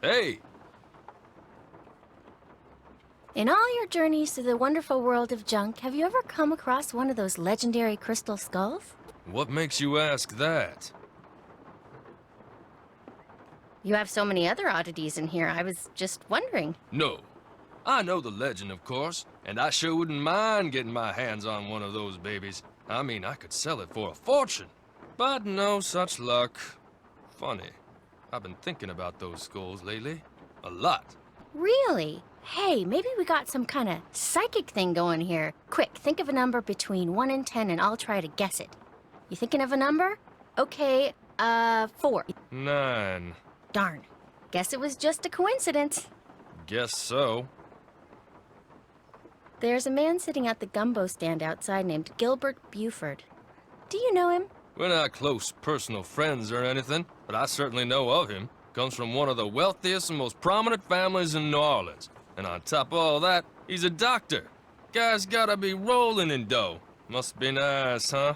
Hey, In all your journeys through the wonderful world of junk, have you ever come across one of those legendary crystal skulls? what makes you ask that? You have so many other oddities in here, I was just wondering. No. I know the legend, of course, and I sure wouldn't mind getting my hands on one of those babies. I mean, I could sell it for a fortune. But no such luck. Funny. I've been thinking about those skulls lately. A lot. Really? Hey, maybe we got some kind of psychic thing going here. Quick, think of a number between 1 and 10 and I'll try to guess it. You thinking of a number? Okay, 4. 9. Darn. Guess it was just a coincidence. Guess so. There's a man sitting at the gumbo stand outside named Gilbert Buford. Do you know him? We're not close personal friends or anything, but I certainly know of him. Comes from one of the wealthiest and most prominent families in New Orleans. And on top of all that, he's a doctor. Guy's gotta be rolling in dough. Must be nice, huh?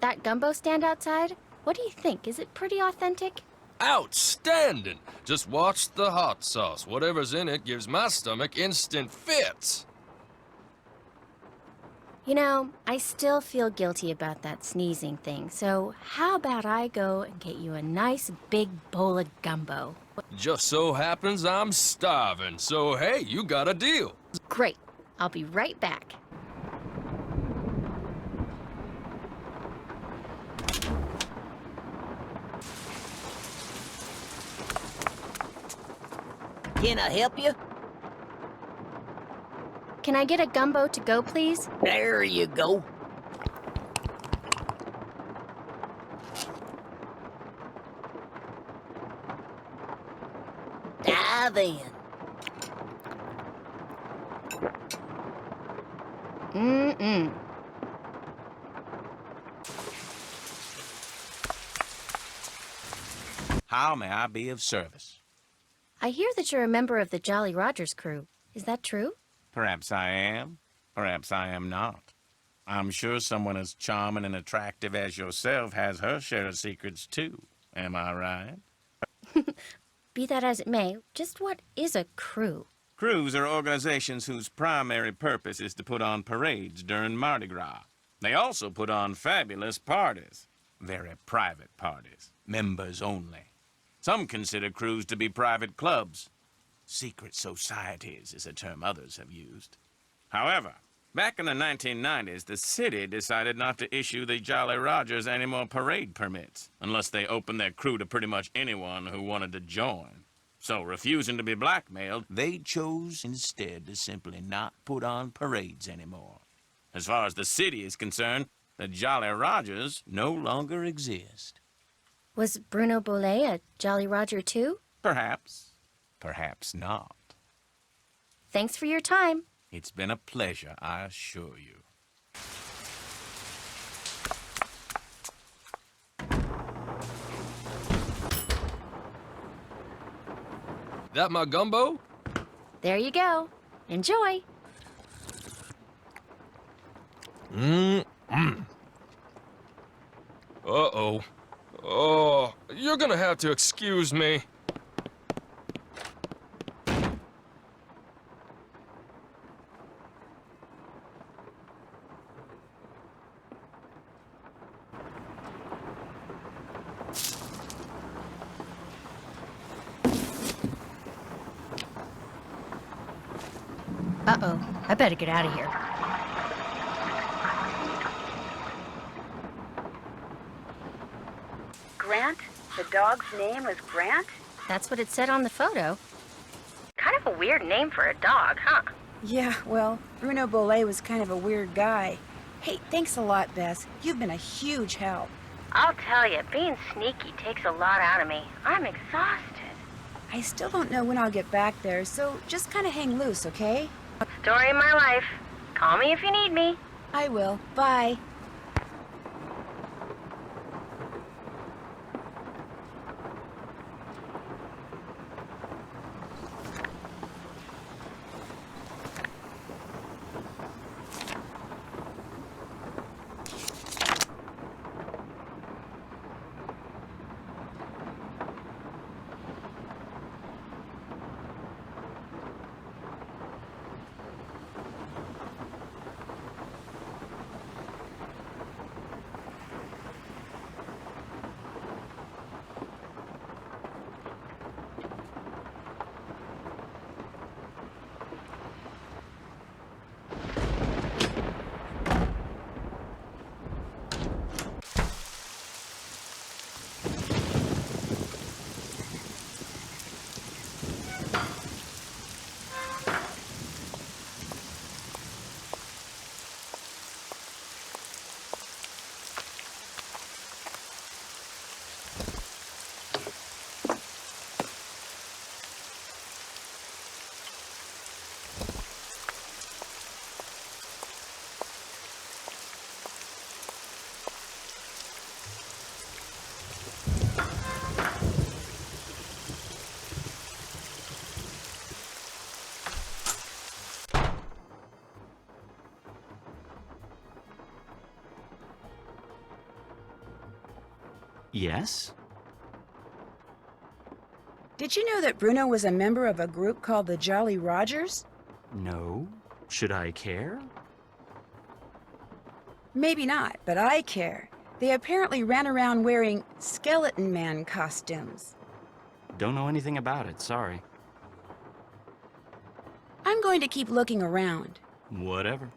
That gumbo stand outside? What do you think? Is it pretty authentic? Outstanding! Just watch the hot sauce. Whatever's in it gives my stomach instant fits. You know, I still feel guilty about that sneezing thing, so how about I go and get you a nice big bowl of gumbo? Just so happens I'm starving, so hey, you got a deal. Great. I'll be right back. Can I help you? Can I get a gumbo to go, please? There you go. Dive in. Mm-mm. How may I be of service? I hear that you're a member of the Jolly Rogers crew. Is that true? Perhaps I am, perhaps I am not. I'm sure someone as charming and attractive as yourself has her share of secrets, too. Am I right? Be that as it may, just what is a crew? Crews are organizations whose primary purpose is to put on parades during Mardi Gras. They also put on fabulous parties. Very private parties. Members only. Some consider crews to be private clubs. Secret societies is a term others have used. However, back in the 1990s, the city decided not to issue the Jolly Rogers any more parade permits, unless they opened their crew to pretty much anyone who wanted to join. So, refusing to be blackmailed, they chose instead to simply not put on parades anymore. As far as the city is concerned, the Jolly Rogers no longer exist. Was Bruno Bolet a Jolly Roger too? Perhaps, perhaps not. Thanks for your time. It's been a pleasure, I assure you. That my gumbo? There you go. Enjoy. Uh-oh. Oh, you're gonna have to excuse me. Uh-oh. I better get out of here. Grant? The dog's name was Grant? That's what it said on the photo. Kind of a weird name for a dog, huh? Yeah, well, Bruno Bolet was kind of a weird guy. Hey, thanks a lot, Bess. You've been a huge help. I'll tell you, being sneaky takes a lot out of me. I'm exhausted. I still don't know when I'll get back there, so just kind of hang loose, okay? Story of my life. Call me if you need me. I will. Bye. Yes? Did you know that Bruno was a member of a group called the Jolly Rogers? No? Should I care? Maybe not, but I care. They apparently ran around wearing Skeleton Man costumes. Don't know anything about it, sorry. I'm going to keep looking around. Whatever.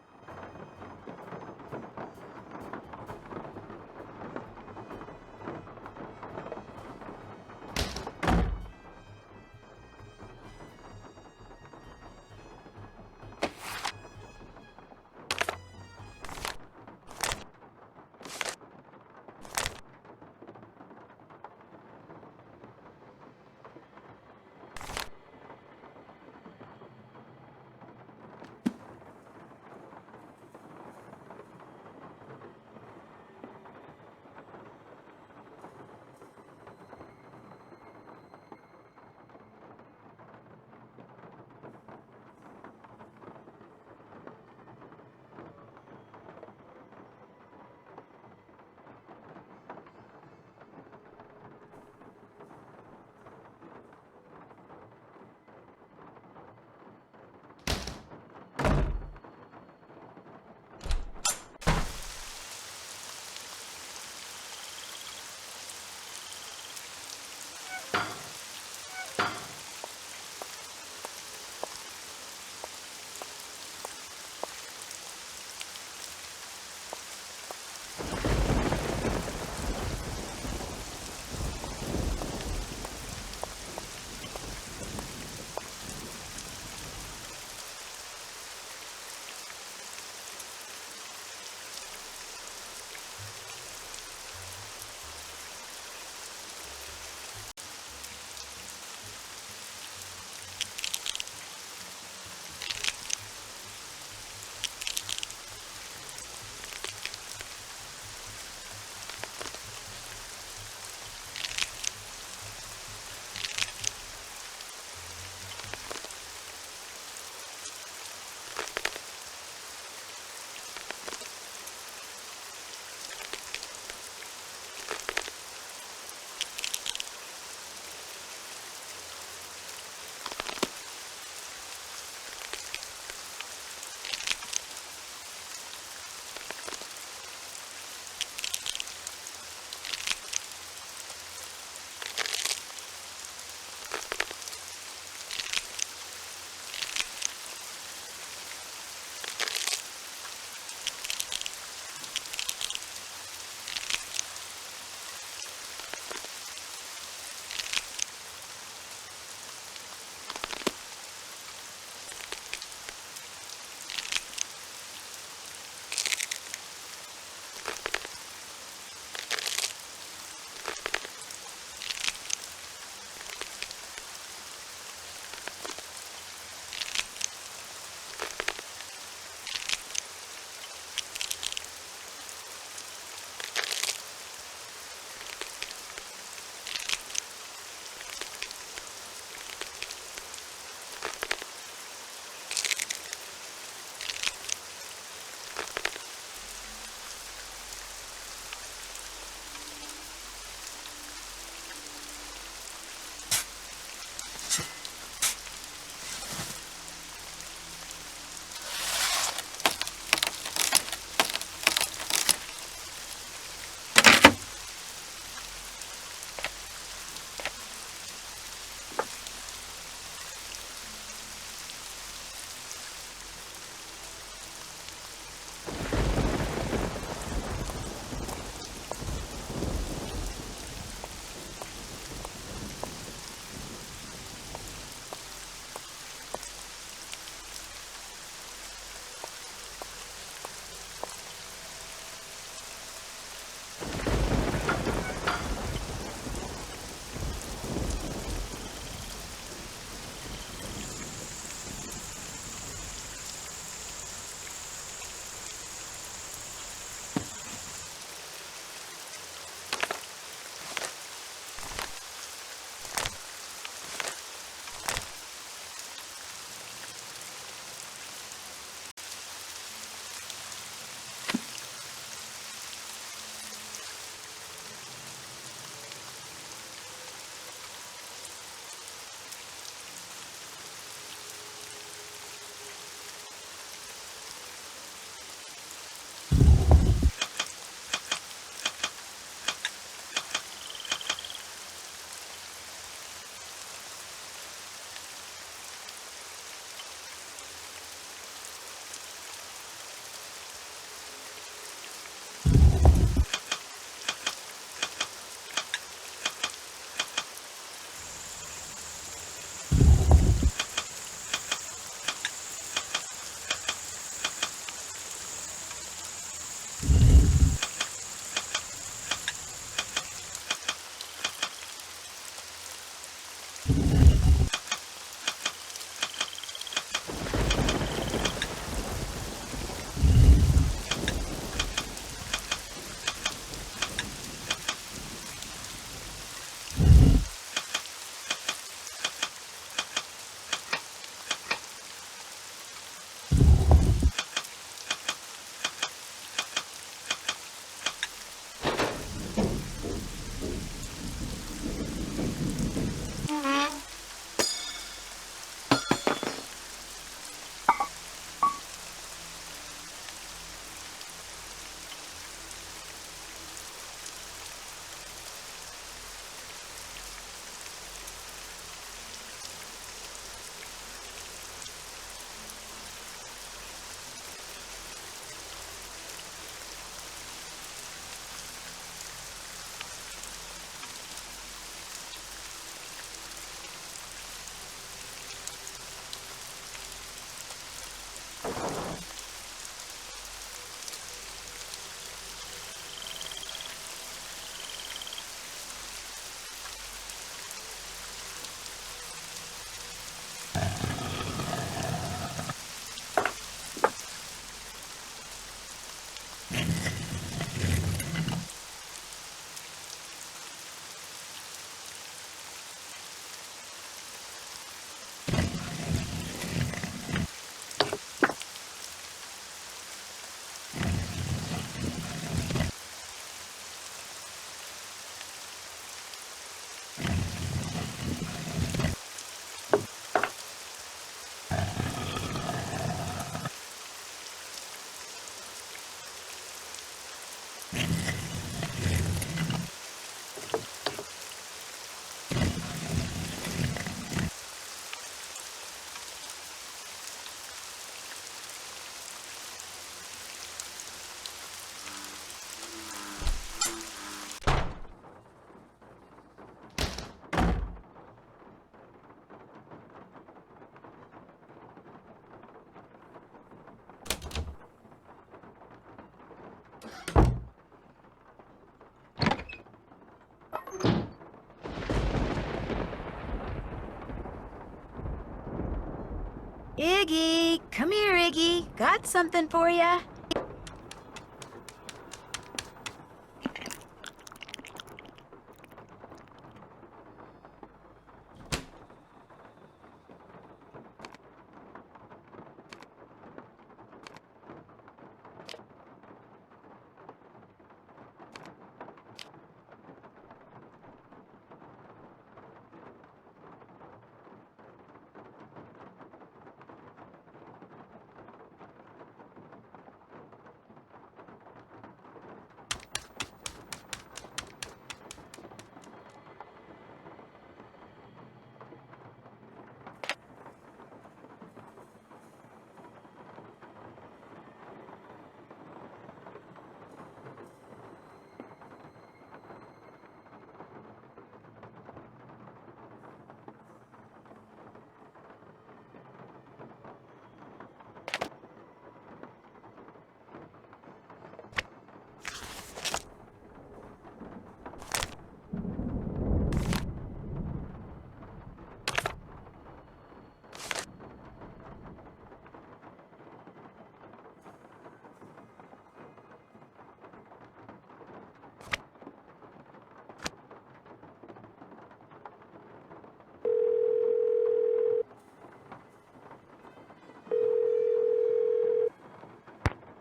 Iggy, come here, Iggy. Got something for ya.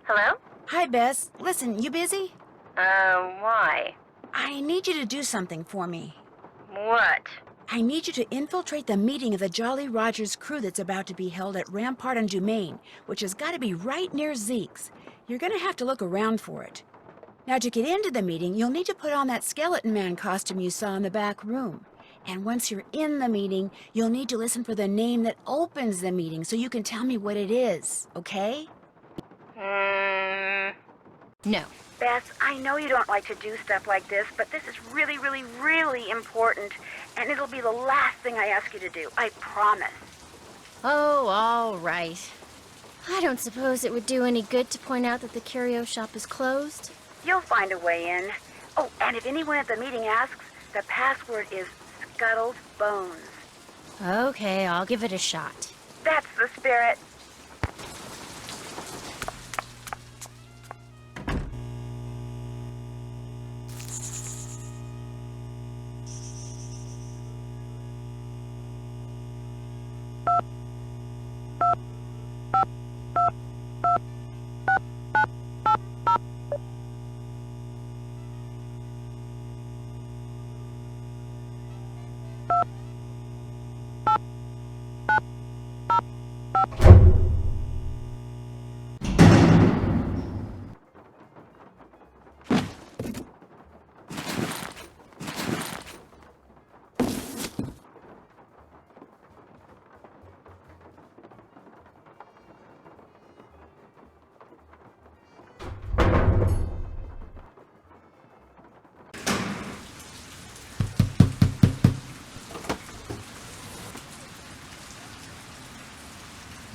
Hello? Hi, Bess. Listen, you busy? Why? I need you to do something for me. What? I need you to infiltrate the meeting of the Jolly Rogers crew that's about to be held at Rampart on Dumaine, which has got to be right near Zeke's. You're going to have to look around for it. Now, to get into the meeting, you'll need to put on that skeleton man costume you saw in the back room. And once you're in the meeting, you'll need to listen for the name that opens the meeting so you can tell me what it is, okay? No. Bess, I know you don't like to do stuff like this, but this is really, really, really important, and it'll be the last thing I ask you to do. I promise. Oh, all right. I don't suppose it would do any good to point out that the curio shop is closed. You'll find a way in. Oh, and if anyone at the meeting asks, the password is Scuttled Bones. Okay, I'll give it a shot. That's the spirit.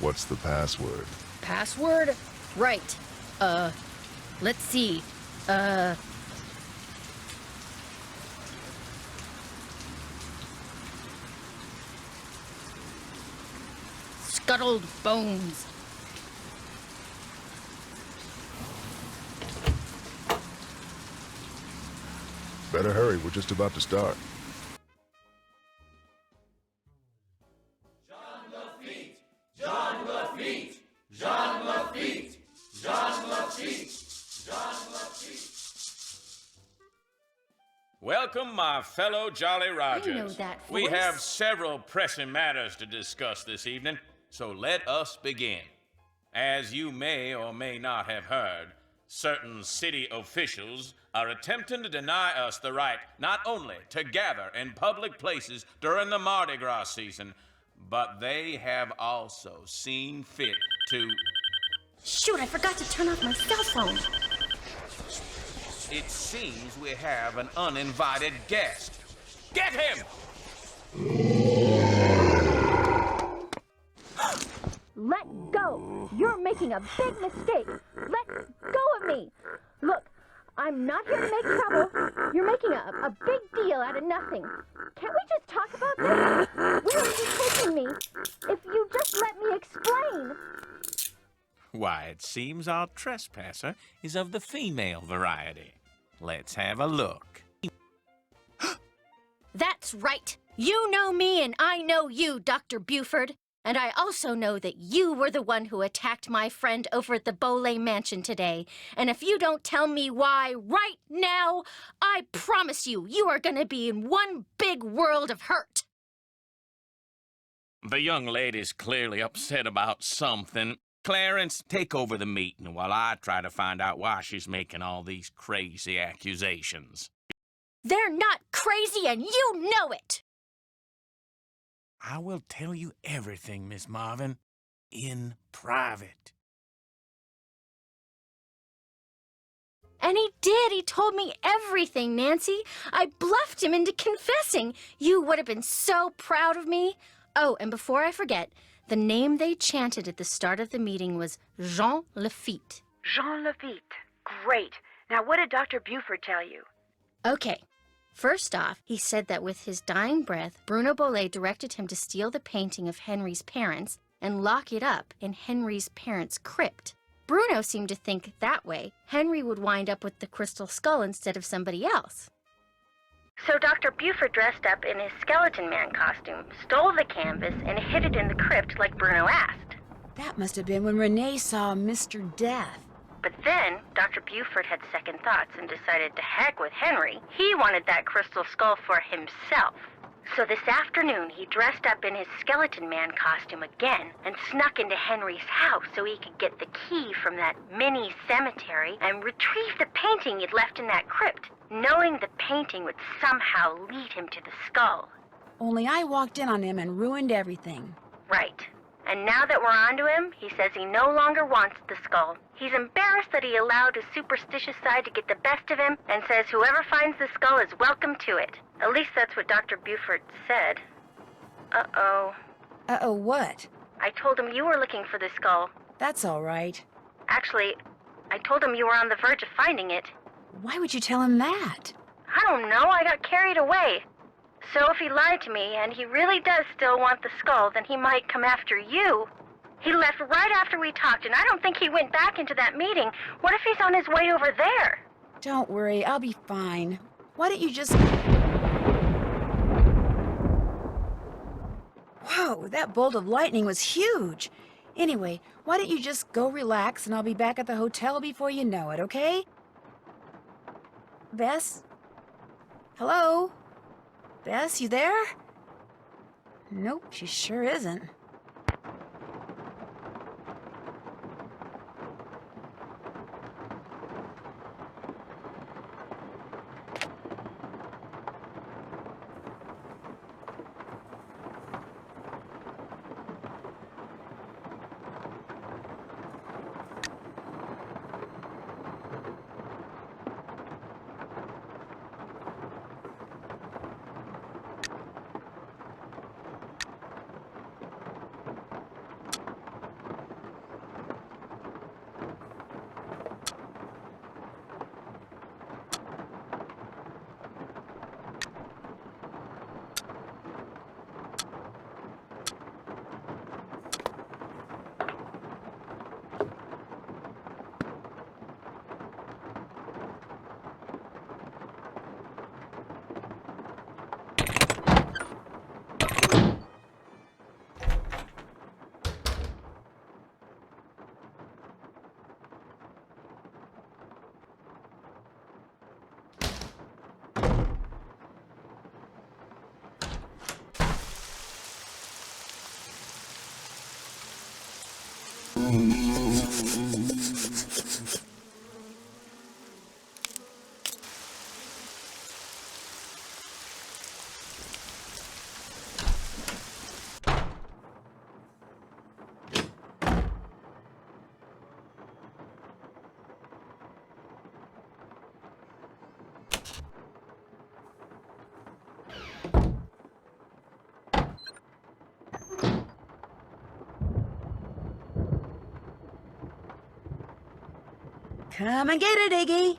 What's the password? Password? Right. Let's see. Scuttled Bones. Better hurry, we're just about to start. Welcome, my fellow Jolly Rogers. know that We voice. have several pressing matters to discuss this evening, so let us begin. As you may or may not have heard, certain city officials are attempting to deny us the right not only to gather in public places during the Mardi Gras season, but they have also seen fit to... Shoot, I forgot to turn off my cell phone. It seems we have an uninvited guest. Get him! Let go! You're making a big mistake. Let go of me. Look, I'm not here to make trouble. You're making a big deal out of nothing. Can't we just talk about this? Where are you taking me? If you just let me explain. Why, it seems our trespasser is of the female variety. Let's have a look. That's right. You know me and I know you, Dr. Buford. And I also know that you were the one who attacked my friend over at the Bolet Mansion today. And if you don't tell me why right now, I promise you, you are gonna be in one big world of hurt. The young lady's clearly upset about something. Clarence, take over the meeting while I try to find out why she's making all these crazy accusations. They're not crazy and you know it! I will tell you everything, Miss Marvin, in private. And he did. He told me everything, Nancy. I bluffed him into confessing. You would have been so proud of me. Oh, and before I forget, the name they chanted at the start of the meeting was Jean Lafitte. Jean Lafitte. Great. Now, what did Dr. Buford tell you? Okay. First off, he said that with his dying breath, Bruno Bolet directed him to steal the painting of Henry's parents and lock it up in Henry's parents' crypt. Bruno seemed to think that way Henry would wind up with the crystal skull instead of somebody else. So Dr. Buford dressed up in his skeleton man costume, stole the canvas, and hid it in the crypt like Bruno asked. That must have been when Renee saw Mr. Death. But then, Dr. Buford had second thoughts and decided to heck with Henry. He wanted that crystal skull for himself. So this afternoon, he dressed up in his skeleton man costume again and snuck into Henry's house so he could get the key from that mini cemetery and retrieve the painting he'd left in that crypt, knowing the painting would somehow lead him to the skull. Only I walked in on him and ruined everything. Right. And now that we're onto him, he says he no longer wants the skull. He's embarrassed that he allowed his superstitious side to get the best of him and says whoever finds the skull is welcome to it. At least that's what Dr. Buford said. Uh-oh. Uh-oh, what? I told him you were looking for the skull. That's all right. Actually, I told him you were on the verge of finding it. Why would you tell him that? I don't know, I got carried away. So if he lied to me, and he really does still want the skull, then he might come after you. He left right after we talked, and I don't think he went back into that meeting. What if he's on his way over there? Don't worry, I'll be fine. Why don't you just... Whoa, that bolt of lightning was huge. Anyway, why don't you just go relax, and I'll be back at the hotel before you know it, okay? Bess? Hello? Bess, you there? Nope, she sure isn't. Come and get it, Iggy.